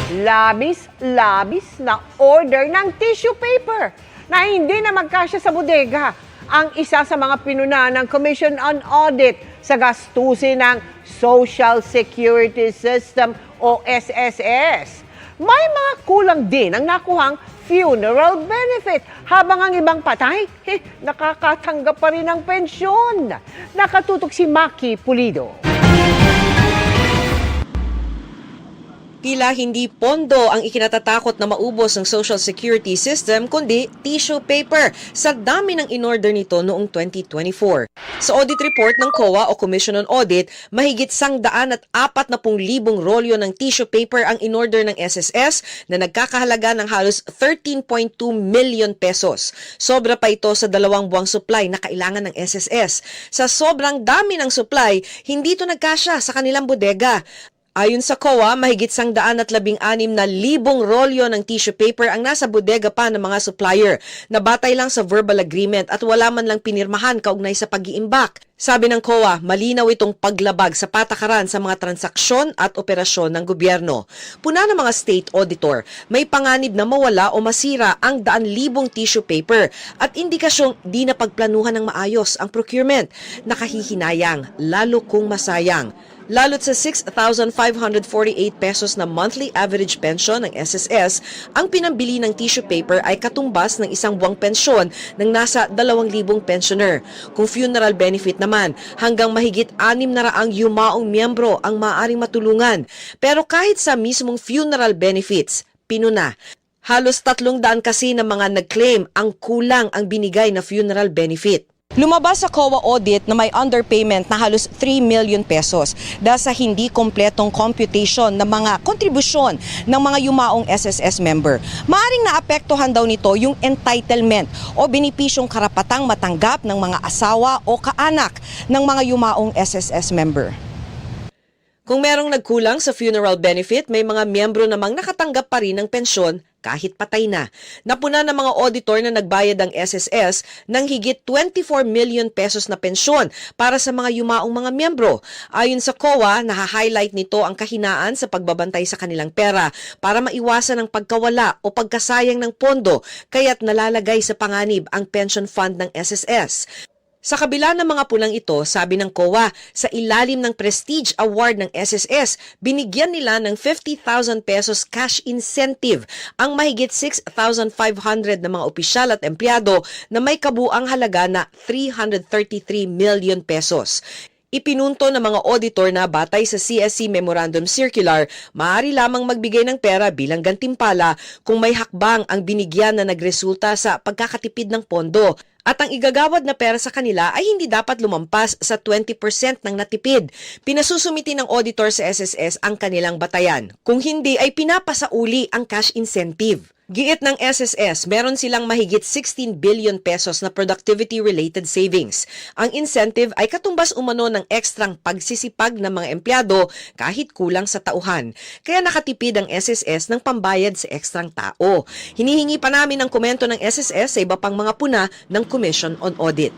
Labis na order ng tissue paper na hindi na magkasya sa bodega ang isa sa mga pinuna ng Commission on Audit sa gastusin ng Social Security System o SSS. May mga kulang din ang nakuhang funeral benefit habang ang ibang patay, nakakatanggap pa rin ng pensyon. Nakatutok si Maki Pulido. Tila hindi pondo ang ikinatatakot na maubos ng Social Security System kundi tissue paper sa dami ng in-order nito noong 2024. Sa audit report ng COA o Commission on Audit, mahigit 140,000 rolyo ng tissue paper ang in-order ng SSS na nagkakahalaga ng halos 13.2 million pesos. Sobra pa ito sa 2 buwang supply na kailangan ng SSS. Sa sobrang dami ng supply, hindi ito nagkasya sa kanilang bodega. Ayon sa COA, mahigit 116,000 rolyo ng tissue paper ang nasa bodega pa ng mga supplier na batay lang sa verbal agreement at wala man lang pinirmahan kaugnay sa pag-iimbak. Sabi ng COA, malinaw itong paglabag sa patakaran sa mga transaksyon at operasyon ng gobyerno. Puna ng mga state auditor, may panganib na mawala o masira ang 100,000 tissue paper at indikasyong di na pagplanuhan ng maayos ang procurement. Nakahihinayang, lalo kung masayang. Lalo't sa 6,548 pesos na monthly average pension ng SSS, ang pinambili ng tissue paper ay katumbas ng isang buwang pensyon ng nasa 2,000 pensioner. Kung funeral benefit naman, hanggang mahigit 600 yumaong miyembro ang maaaring matulungan. Pero kahit sa mismong funeral benefits, pinuna. Halos 300 kasi ng mga nag-claim ang kulang ang binigay na funeral benefit. Lumabas sa COA audit na may underpayment na halos 3 million pesos dahil sa hindi kompletong computation ng mga kontribusyon ng mga yumaong SSS member. Maaring naapektuhan daw nito yung entitlement o benepisyong karapatang matanggap ng mga asawa o kaanak ng mga yumaong SSS member. Kung merong nagkulang sa funeral benefit, may mga miyembro namang nakatanggap pa rin ng pensyon kahit patay na. Napuna ng mga auditor na nagbayad ang SSS ng higit 24 million pesos na pensyon para sa mga yumaong mga miyembro. Ayon sa COA, naha-highlight nito ang kahinaan sa pagbabantay sa kanilang pera para maiwasan ang pagkawala o pagkasayang ng pondo kaya't nalalagay sa panganib ang pension fund ng SSS. Sa kabila ng mga punang ito, sabi ng COA, sa ilalim ng Prestige Award ng SSS, binigyan nila ng 50,000 pesos cash incentive ang mahigit 6,500 na mga opisyal at empleyado na may kabuang halaga na 333 million pesos. Ipinunto ng mga auditor na batay sa CSC Memorandum Circular, maaari lamang magbigay ng pera bilang gantimpala kung may hakbang ang binigyan na nagresulta sa pagkakatipid ng pondo. At ang igagawad na pera sa kanila ay hindi dapat lumampas sa 20% ng natipid. Pinasusumiti ng auditor sa SSS ang kanilang batayan. Kung hindi ay pinapasauli ang cash incentive. Giit ng SSS, meron silang mahigit 16 billion pesos na productivity-related savings. Ang incentive ay katumbas umano ng ekstrang pagsisipag ng mga empleyado kahit kulang sa tauhan. Kaya nakatipid ang SSS ng pambayad sa ekstrang tao. Hinihingi pa namin ng komento ng SSS sa iba pang mga puna ng Commission on Audit.